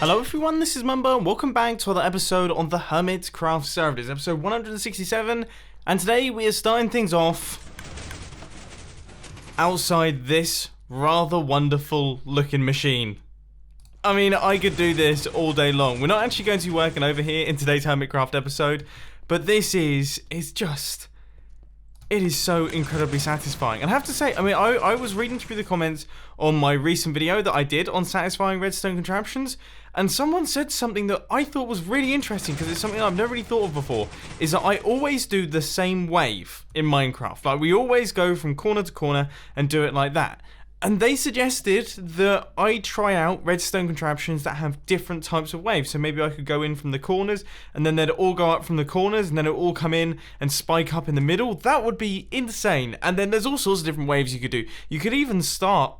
Hello everyone, this is Mumbo and welcome back to another episode on the Hermitcraft server. This is episode 167 and today we are starting things off outside this rather wonderful looking machine. I mean, I could do this all day long. We're not actually going to be working over here in today's Hermitcraft episode, but this is just... it is so incredibly satisfying. And I have to say, I mean, I was reading through the comments on my recent video that I did on satisfying redstone contraptions, and someone said something that I thought was really interesting, because it's something I've never really thought of before, is that I always do the same wave in Minecraft. Like, we always go from corner to corner and do it like that. And they suggested that I try out redstone contraptions that have different types of waves. So maybe I could go in from the corners, and then they'd all go up from the corners, and then it'll all come in and spike up in the middle. That would be insane. And then there's all sorts of different waves you could do. You could even start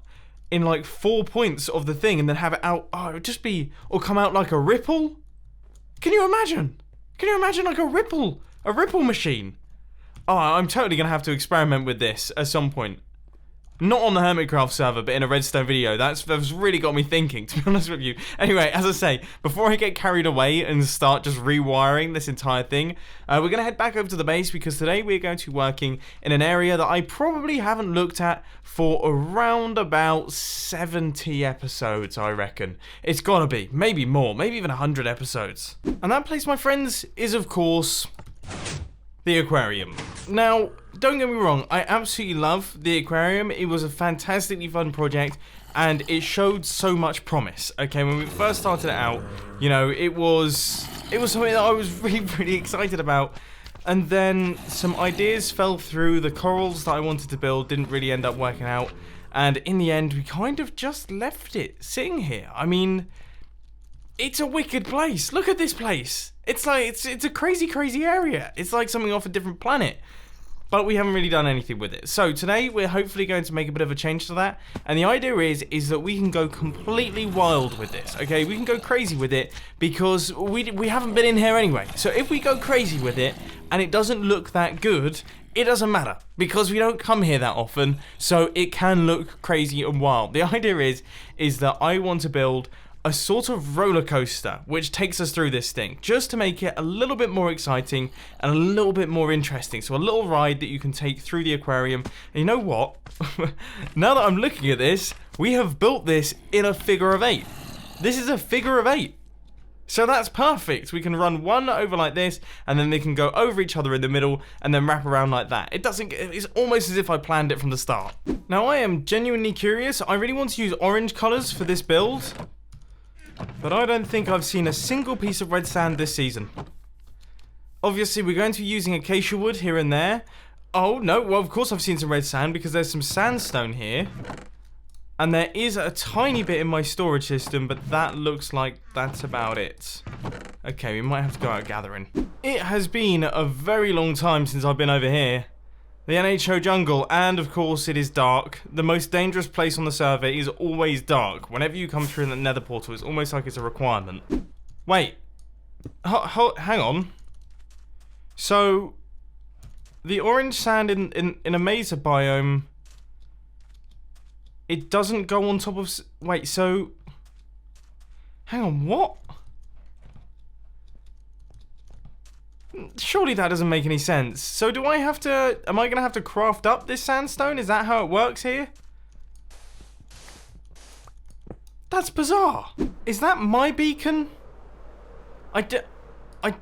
in like 4 points of the thing and then have it out. Oh, it would just be, or come out like a ripple. Can you imagine? Can you imagine like a ripple machine? Oh, I'm totally gonna have to experiment with this at some point. Not on the Hermitcraft server, but in a redstone video. That's really got me thinking, to be honest with you. Anyway, as I say, before I get carried away and start just rewiring this entire thing, we're going to head back over to the base, because today we're going to be working in an area that I probably haven't looked at for around about 70 episodes, I reckon. It's got to be. Maybe more. Maybe even 100 episodes. And that place, my friends, is, of course, the aquarium. Now, don't get me wrong, I absolutely love the aquarium. It was a fantastically fun project, and it showed so much promise. Okay, when we first started it out, you know, it was something that I was really excited about. And then some ideas fell through. The corals that I wanted to build didn't really end up working out, and in the end, we kind of just left it sitting here. I mean, it's a wicked place. Look at this place. It's like, it's a crazy area. It's like something off a different planet. But we haven't really done anything with it. So today we're hopefully going to make a bit of a change to that. And the idea is that we can go completely wild with this. Okay, we can go crazy with it because we haven't been in here anyway. So if we go crazy with it and it doesn't look that good, it doesn't matter, because we don't come here that often. So it can look crazy and wild. The idea is that I want to build a sort of roller coaster which takes us through this thing, just to make it a little bit more exciting and a little bit more interesting. So a little ride that you can take through the aquarium. And you know what? Now that I'm looking at this, we have built this in a figure of 8. This is a figure of 8. So that's perfect. We can run one over like this, and then they can go over each other in the middle, and then wrap around like that. It's almost as if I planned it from the start. Now I am genuinely curious. I really want to use orange colors for this build, but I don't think I've seen a single piece of red sand this season. Obviously, we're going to be using acacia wood here and there. Oh, no. Well, of course I've seen some red sand, because there's some sandstone here. And there is a tiny bit in my storage system, but that looks like that's about it. Okay, we might have to go out gathering. It has been a very long time since I've been over here. The NHO jungle, and of course it is dark. The most dangerous place on the server is always dark. Whenever you come through the nether portal, it's almost like it's a requirement. Wait. Hang on. So, the orange sand in a mesa biome, it doesn't go on top of... Wait, so... Hang on, what? Surely that doesn't make any sense. So do I have to... Am I going to have to craft up this sandstone? Is that how it works here? That's bizarre. Is that my beacon? I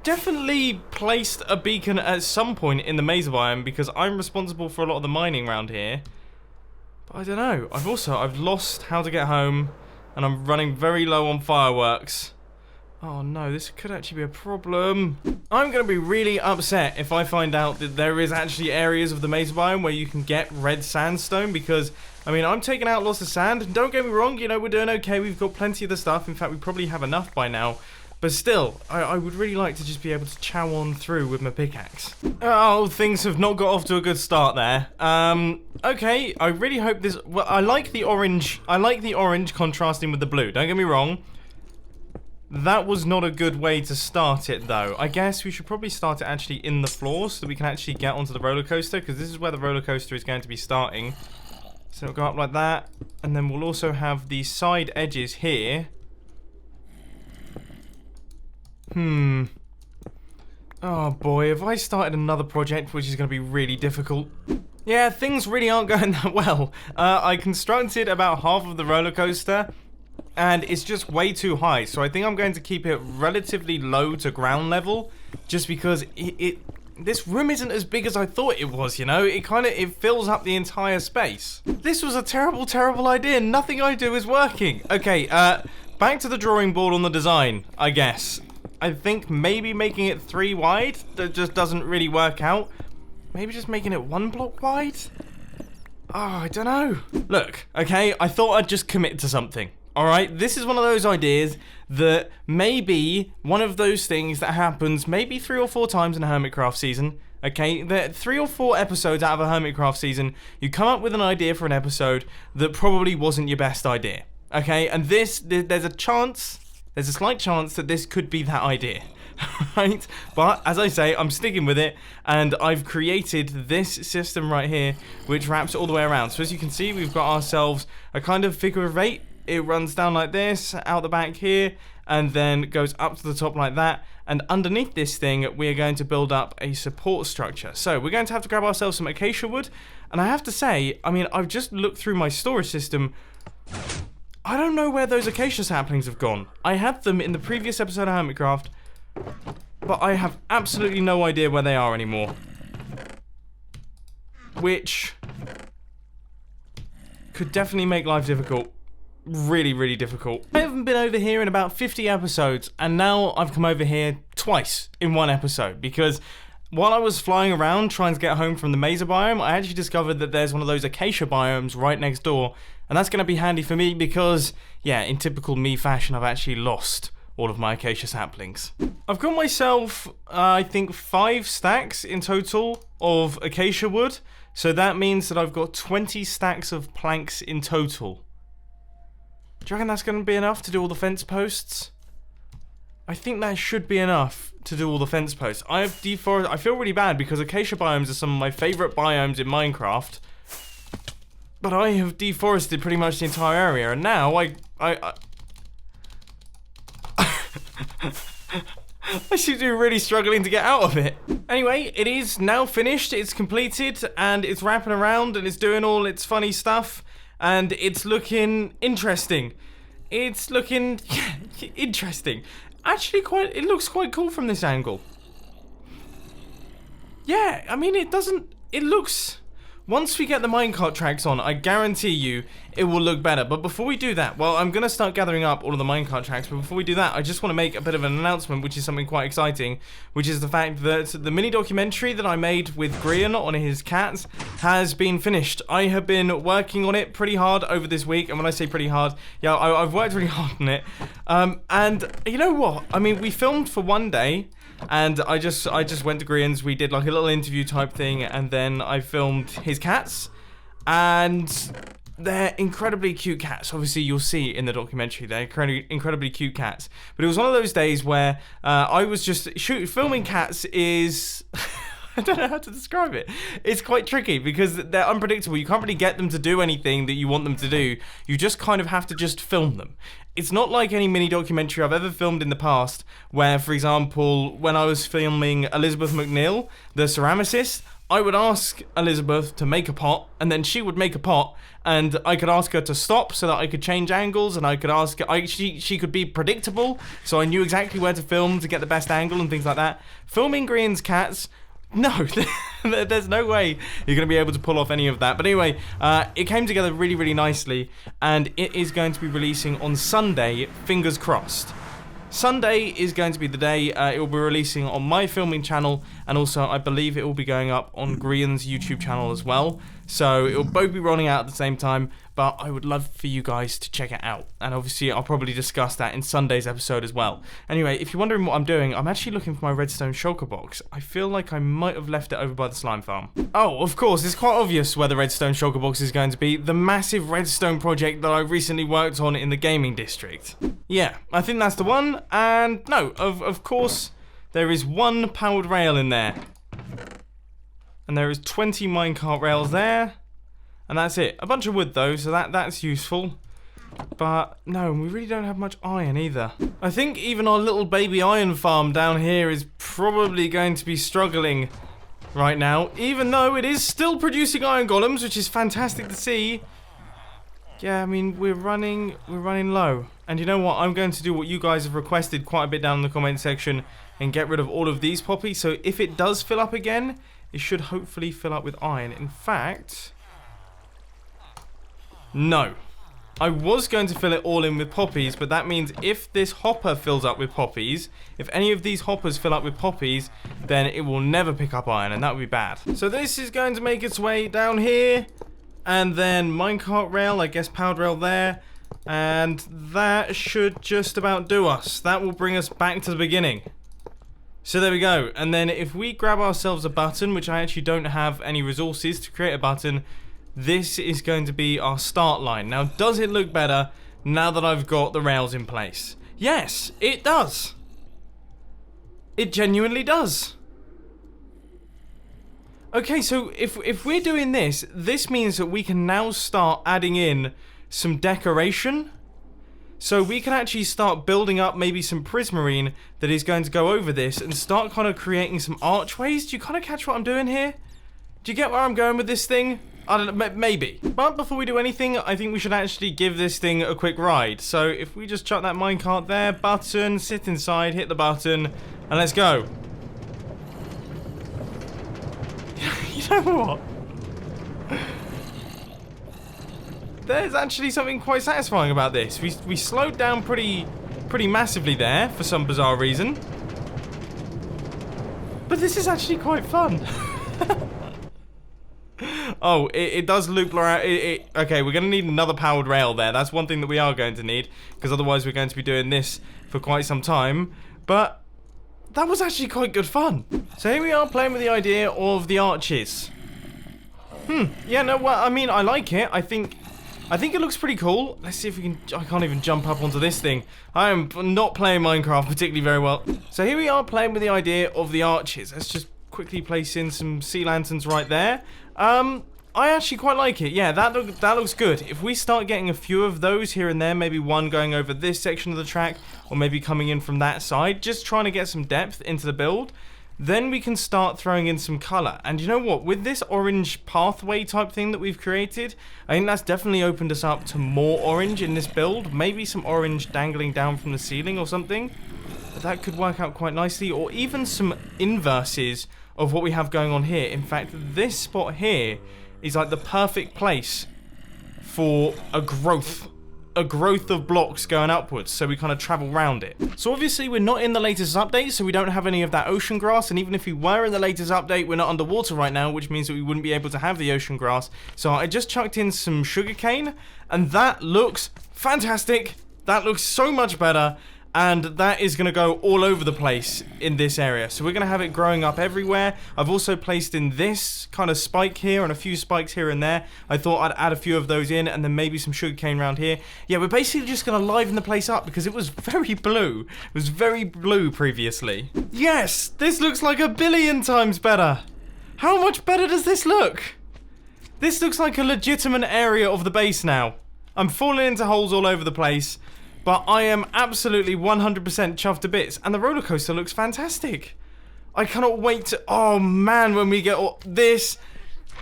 definitely placed a beacon at some point in the mesa biome, because I'm responsible for a lot of the mining around here. But I don't know. I've lost how to get home, and I'm running very low on fireworks. Oh no, this could actually be a problem. I'm going to be really upset if I find out that there is actually areas of the mesa biome where you can get red sandstone, because, I mean, I'm taking out lots of sand, and don't get me wrong, you know, we're doing okay, we've got plenty of the stuff, in fact, we probably have enough by now, but still, I would really like to just be able to chow on through with my pickaxe. Oh, things have not got off to a good start there. Okay, I really hope this, well, I like the orange contrasting with the blue, don't get me wrong. That was not a good way to start it, though. I guess we should probably start it actually in the floor so that we can actually get onto the roller coaster, because this is where the roller coaster is going to be starting. So it'll go up like that, and then we'll also have the side edges here Oh boy, have I started another project which is going to be really difficult? Yeah, things really aren't going that well. I constructed about half of the roller coaster, and it's just way too high, so I think I'm going to keep it relatively low to ground level, just because this room isn't as big as I thought it was, you know? It fills up the entire space. This was a terrible, terrible idea. Nothing I do is working. Okay, back to the drawing board on the design, I guess. I think maybe making it 3 wide, that just doesn't really work out. Maybe just making it 1 block wide? Oh, I don't know. Look, okay, I thought I'd just commit to something. Alright, this is one of those ideas that may be one of those things that happens maybe 3 or 4 times in a Hermitcraft season. Okay, the 3 or 4 episodes out of a Hermitcraft season, you come up with an idea for an episode that probably wasn't your best idea. Okay, and there's a slight chance that this could be that idea. Right? But, as I say, I'm sticking with it, and I've created this system right here, which wraps all the way around. So as you can see, we've got ourselves a kind of figure of 8. It runs down like this, out the back here, and then goes up to the top like that. And underneath this thing, we are going to build up a support structure. So we're going to have to grab ourselves some acacia wood. And I have to say, I mean, I've just looked through my storage system. I don't know where those acacia saplings have gone. I had them in the previous episode of Hermitcraft, but I have absolutely no idea where they are anymore. Which could definitely make life difficult. Really, really difficult. I haven't been over here in about 50 episodes, and now I've come over here twice in 1 episode, because while I was flying around trying to get home from the mesa biome, I actually discovered that there's one of those acacia biomes right next door, and that's going to be handy for me because, yeah, in typical me fashion, I've actually lost all of my acacia saplings. I've got myself, I think, 5 stacks in total of acacia wood, so that means that I've got 20 stacks of planks in total. Do you reckon that's going to be enough to do all the fence posts? I think that should be enough to do all the fence posts. I feel really bad because acacia biomes are some of my favourite biomes in Minecraft. But I have deforested pretty much the entire area, and now I seem to be really struggling to get out of it. Anyway, it is now finished, it's completed, and it's wrapping around, and it's doing all its funny stuff. And it's looking interesting. It's looking interesting. Actually, it looks quite cool from this angle. Yeah, I mean, it looks... Once we get the minecart tracks on, I guarantee you it will look better. But before we do that, well, I'm going to start gathering up all of the minecart tracks. But before we do that, I just want to make a bit of an announcement, which is something quite exciting, which is the fact that the mini documentary that I made with Grian on his cats has been finished. I have been working on it pretty hard over this week. And when I say pretty hard, yeah, I've worked really hard on it. And you know what? I mean, we filmed for 1 day. And I just went to Grian's, we did like a little interview type thing, and then I filmed his cats, and they're incredibly cute cats. Obviously, you'll see in the documentary, they're incredibly cute cats. But it was one of those days where I was just filming cats is... I don't know how to describe it. It's quite tricky because they're unpredictable. You can't really get them to do anything that you want them to do. You just kind of have to just film them. It's not like any mini documentary I've ever filmed in the past where, for example, when I was filming Elizabeth McNeil, the ceramicist, I would ask Elizabeth to make a pot, and then she would make a pot, and I could ask her to stop so that I could change angles, and I could ask her, she could be predictable, so I knew exactly where to film to get the best angle and things like that. Filming Grian's cats... No, there's no way you're going to be able to pull off any of that. But anyway, it came together really, really nicely, and it is going to be releasing on Sunday, fingers crossed. Sunday is going to be the day. It will be releasing on my filming channel, and also I believe it will be going up on Grian's YouTube channel as well. So it will both be rolling out at the same time, but I would love for you guys to check it out. And obviously I'll probably discuss that in Sunday's episode as well. Anyway, if you're wondering what I'm doing, I'm actually looking for my redstone shulker box. I feel like I might have left it over by the slime farm. Oh, of course, it's quite obvious where the redstone shulker box is going to be. The massive redstone project that I recently worked on in the gaming district. Yeah, I think that's the one. And no, of course, there is 1 powered rail in there. And there is 20 minecart rails there. And that's it. A bunch of wood though, so that's useful. But no, we really don't have much iron either. I think even our little baby iron farm down here is probably going to be struggling right now, even though it is still producing iron golems, which is fantastic to see. Yeah, I mean, we're running low. And you know what? I'm going to do what you guys have requested quite a bit down in the comment section and get rid of all of these poppies. So if it does fill up again, it should hopefully fill up with iron. In fact, no. I was going to fill it all in with poppies, but that means if this hopper fills up with poppies, if any of these hoppers fill up with poppies, then it will never pick up iron, and that would be bad. So this is going to make its way down here, and then minecart rail, I guess powered rail there, and that should just about do us. That will bring us back to the beginning. So there we go, and then if we grab ourselves a button, which I actually don't have any resources to create a button, this is going to be our start line. Now, does it look better now that I've got the rails in place? Yes, it does. It genuinely does. Okay, so if we're doing this, this means that we can now start adding in some decoration. So we can actually start building up maybe some prismarine that is going to go over this and start kind of creating some archways. Do you kind of catch what I'm doing here? Do you get where I'm going with this thing? I don't know, maybe. But before we do anything, I think we should actually give this thing a quick ride. So if we just chuck that minecart there, button, sit inside, hit the button, and let's go. You know what? There's actually something quite satisfying about this. We slowed down pretty massively there for some bizarre reason. But this is actually quite fun. Oh, it does loop around. Okay, we're going to need another powered rail there. That's one thing that we are going to need, because otherwise we're going to be doing this for quite some time. But that was actually quite good fun. So here we are playing with the idea of the arches. Yeah, no, well, I mean, I like it. I think it looks pretty cool. Let's see if we can... I can't even jump up onto this thing. I am not playing Minecraft particularly very well. So here we are playing with the idea of the arches. Let's just quickly place in some sea lanterns right there. I actually quite like it. Yeah, that looks good. If we start getting a few of those here and there, maybe one going over this section of the track, or maybe coming in from that side, just trying to get some depth into the build, then we can start throwing in some color. And you know what? With this orange pathway type thing that we've created, I think that's definitely opened us up to more orange in this build. Maybe some orange dangling down from the ceiling or something. But that could work out quite nicely. Or even some inverses of what we have going on here. In fact, this spot here is like the perfect place for a growth of blocks going upwards, so we kind of travel around it. So obviously we're not in the latest update, so we don't have any of that ocean grass, and even if we were in the latest update, we're not underwater right now, which means that we wouldn't be able to have the ocean grass. So I just chucked in some sugarcane, and that looks fantastic. That looks so much better. And that is going to go all over the place in this area. So we're going to have it growing up everywhere. I've also placed in this kind of spike here and a few spikes here and there. I thought I'd add a few of those in and then maybe some sugarcane around here. Yeah, we're basically just going to liven the place up because it was very blue. It was very blue previously. Yes, this looks like 1,000,000,000 times better. How much better does this look? This looks like a legitimate area of the base now. I'm falling into holes all over the place. But I am absolutely 100% chuffed to bits. And the roller coaster looks fantastic. I cannot wait to... Oh, man, when we get all this...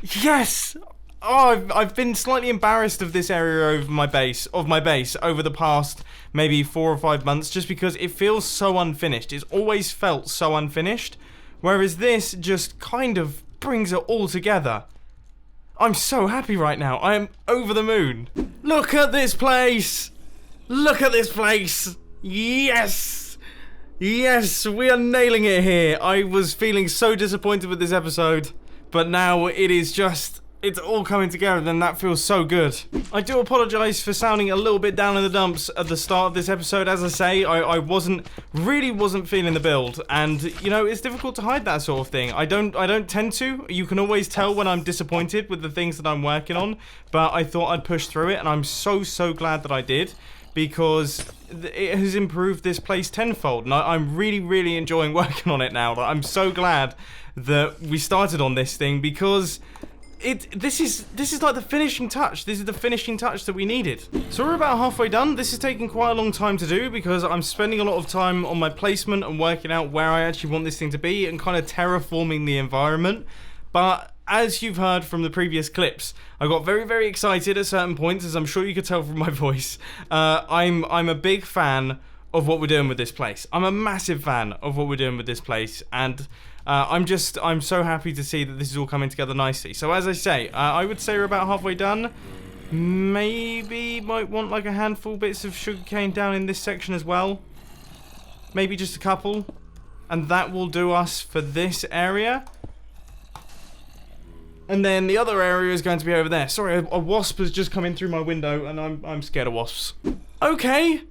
Yes! Oh, I've been slightly embarrassed of this area of my base over the past maybe 4 or 5 months. Just because it feels so unfinished. It's always felt so unfinished. Whereas this just kind of brings it all together. I'm so happy right now. I am over the moon. Look at this place! Look at this place! Yes! Yes, we are nailing it here. I was feeling so disappointed with this episode, but now it is just... It's all coming together and that feels so good. I do apologise for sounding a little bit down in the dumps at the start of this episode. As I say, I really wasn't feeling the build. And, you know, it's difficult to hide that sort of thing. I don't tend to. You can always tell when I'm disappointed with the things that I'm working on. But I thought I'd push through it and I'm so glad that I did. Because it has improved this place tenfold. And I'm really enjoying working on it now. I'm so glad that we started on this thing because... this is like the finishing touch. This is the finishing touch that we needed. So we're about halfway done. This is taking quite a long time to do because I'm spending a lot of time on my placement and working out where I actually want this thing to be and kind of terraforming the environment. But as you've heard from the previous clips, I got very, very excited at certain points, as I'm sure you could tell from my voice. I'm a big fan of what we're doing with this place. I'm a massive fan of what we're doing with this place, and I'm so happy to see that this is all coming together nicely. So as I say, I would say we're about halfway done. Maybe might want like a handful bits of sugarcane down in this section as well. Maybe just a couple, and that will do us for this area. And then the other area is going to be over there. Sorry, a wasp has just come in through my window, and I'm scared of wasps. Okay,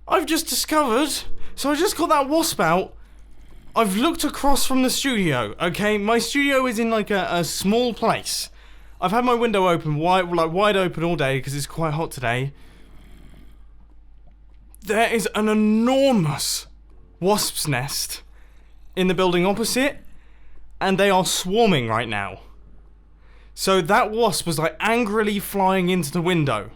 I've just discovered. So I just got that wasp out. I've looked across from the studio. Okay, my studio is in like a small place. I've had my window open wide open all day because it's quite hot today. There is an enormous wasp's nest in the building opposite, and they are swarming right now. So that wasp was like angrily flying into the window.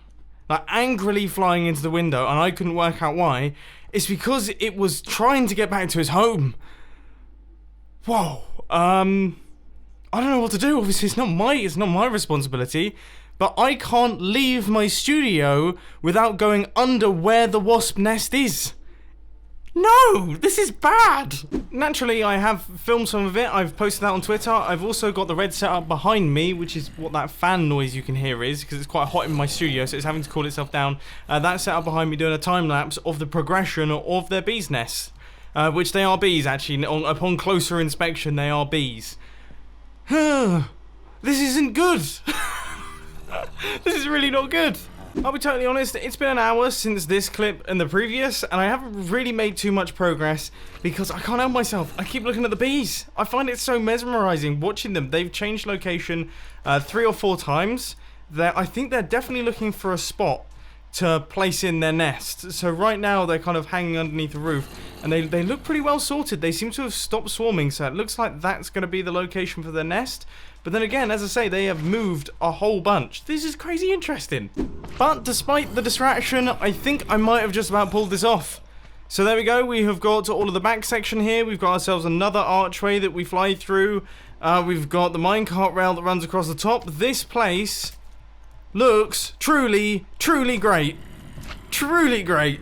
Like angrily flying into the window, and I couldn't work out why. It's because it was trying to get back to its home. Whoa. I don't know what to do. Obviously it's not my responsibility. But I can't leave my studio without going under where the wasp nest is. No, this is bad. Naturally, I have filmed some of it. I've posted that on Twitter. I've also got the red setup behind me, which is what that fan noise you can hear is, because it's quite hot in my studio, so it's having to cool itself down. That setup behind me doing a time lapse of the progression of their bees' nests, which they are bees, actually. Upon closer inspection, they are bees. This isn't good. This is really not good. I'll be totally honest, it's been an hour since this clip and the previous, and I haven't really made too much progress because I can't help myself. I keep looking at the bees. I find it so mesmerizing watching them. They've changed location 3 or 4 times. I think they're definitely looking for a spot to place in their nest. So right now they're kind of hanging underneath the roof, and they look pretty well sorted. They seem to have stopped swarming, so it looks like that's going to be the location for their nest. But then again, as I say, they have moved a whole bunch. This is crazy interesting. But despite the distraction, I think I might have just about pulled this off. So there we go. We have got all of the back section here. We've got ourselves another archway that we fly through. We've got the minecart rail that runs across the top. This place looks truly, truly great. Truly great.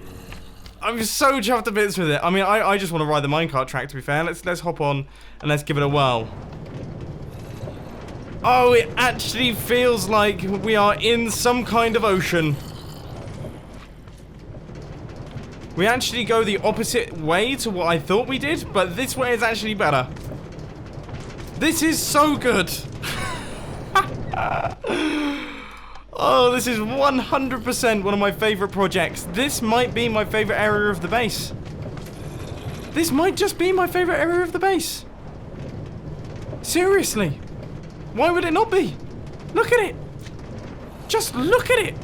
I'm so chuffed to bits with it. I mean, I just want to ride the minecart track, to be fair. Let's hop on and let's give it a whirl. Oh, it actually feels like we are in some kind of ocean. We actually go the opposite way to what I thought we did, but this way is actually better. This is so good. Oh, this is 100% one of my favorite projects. This might be my favorite area of the base. This might just be my favorite area of the base. Seriously. Why would it not be? Look at it. Just look at it.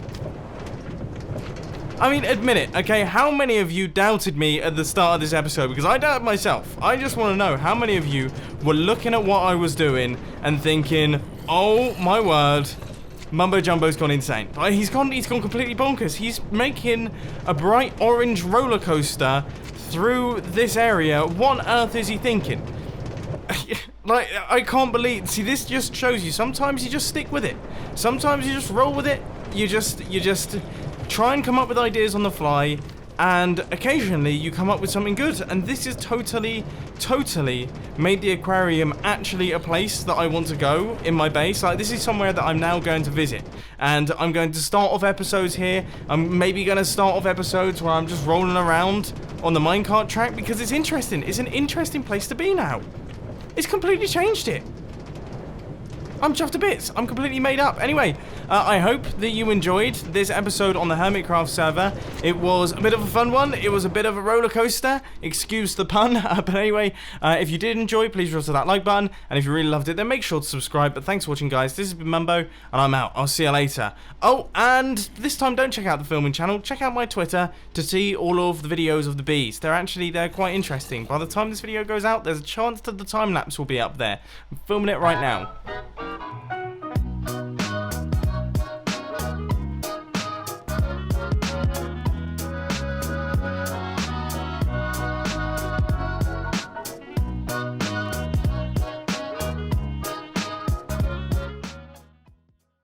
I mean, admit it, okay? How many of you doubted me at the start of this episode? Because I doubted myself. I just want to know how many of you were looking at what I was doing and thinking, oh my word, Mumbo Jumbo's gone insane. He's gone completely bonkers. He's making a bright orange roller coaster through this area. What on earth is he thinking? Like, I can't believe. See, this just shows you. Sometimes you just stick with it. Sometimes you just roll with it. You just try and come up with ideas on the fly, and occasionally you come up with something good. And this is totally made the aquarium actually a place that I want to go in my base. Like, this is somewhere that I'm now going to visit, and I'm going to start off episodes here. I'm maybe going to start off episodes where I'm just rolling around on the minecart track because it's interesting. It's an interesting place to be now. It's completely changed it. I'm chuffed to bits. I'm completely made up. Anyway, I hope that you enjoyed this episode on the Hermitcraft server. It was a bit of a fun one. It was a bit of a roller coaster. Excuse the pun. But anyway, if you did enjoy, please press that like button. And if you really loved it, then make sure to subscribe. But thanks for watching, guys. This has been Mumbo, and I'm out. I'll see you later. Oh, and this time, don't check out the filming channel. Check out my Twitter to see all of the videos of the bees. They're quite interesting. By the time this video goes out, there's a chance that the time lapse will be up there. I'm filming it right now.